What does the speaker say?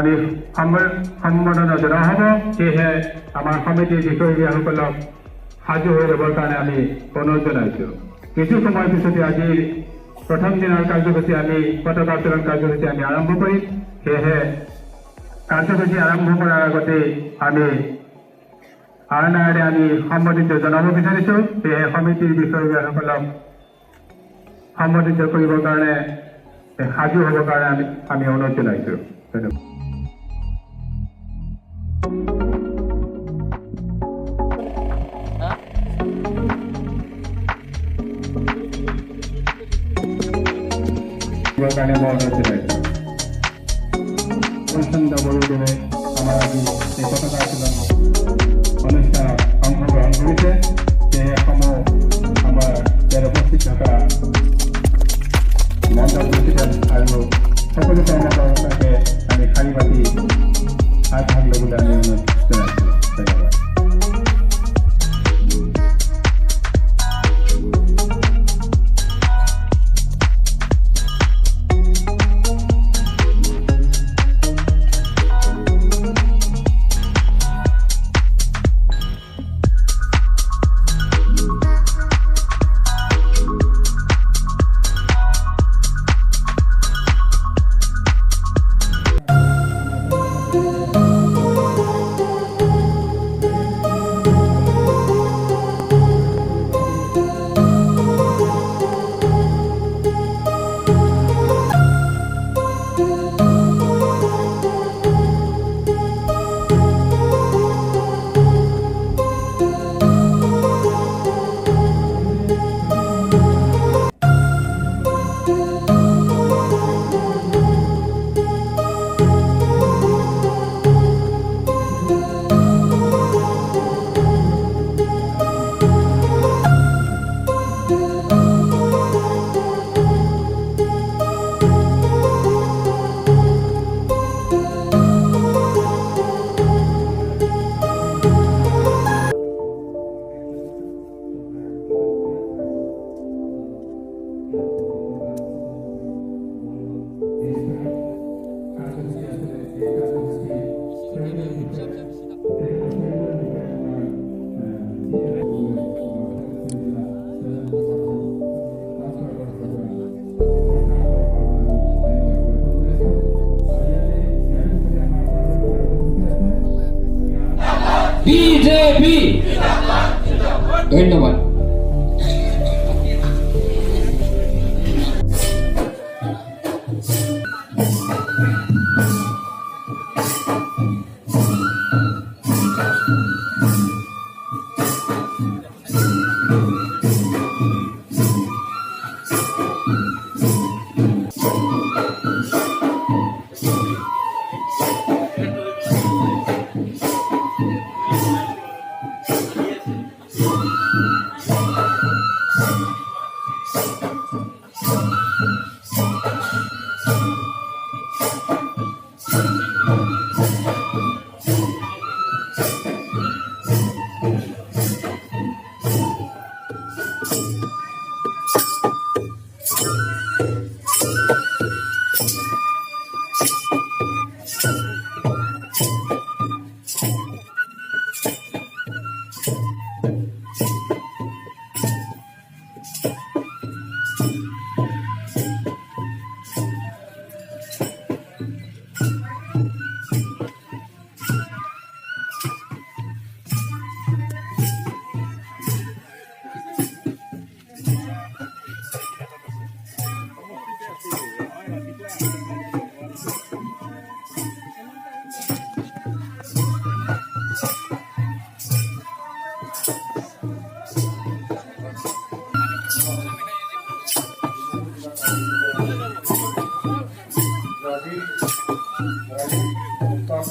আমি সম্বৰ্ধনা জনোৱা হ'ব। সেয়েহে আমাৰ সমিতিৰ বিষয়ববীয়াসকলক সাজু হৈ ৰ'বৰ কাৰণে আমি অনুৰোধ জনাইছোঁ। কিছু সময় পিছতে আজিৰ প্ৰথম দিনৰ কাৰ্যসূচী আমি পতাকা উত্তোলন কাৰ্যসূচী আমি আৰম্ভ কৰিম। সেয়েহে কাৰ্যসূচী আৰম্ভ কৰাৰ আগতে আমি আৰণাৰে আমি সম্বোধিত জনাব বিচাৰিছোঁ। সেয়েহে সমিতিৰ বিষয়ববীয়াসকলক সম্বোধিত কৰিবৰ কাৰণে সাজু হ'বৰ কাৰণে আমি অনুৰোধ জনাইছোঁ। ধন্যবাদ। কাৰণে মই অনুৰোধ জনাইছোঁ। প্ৰচণ্ড বড়োদেৱে আমাৰ আজি এই পতাকা উত্তোলন অনুষ্ঠানত অংশগ্ৰহণ কৰিছে। সেইসমূহ আমাৰ ইয়াত উপস্থিত থকা মণ্ডল প্ৰেচিডেণ্ট আৰু সকলো কৰ্মকৰ্তাকে আমি শাৰী পাতি আগভাগ ল'বলৈ আমি অনুৰোধ জনাইছোঁ। ধন্যবাদ। বিজেপি ধন্যবাদ। Ready? Ready? Stop.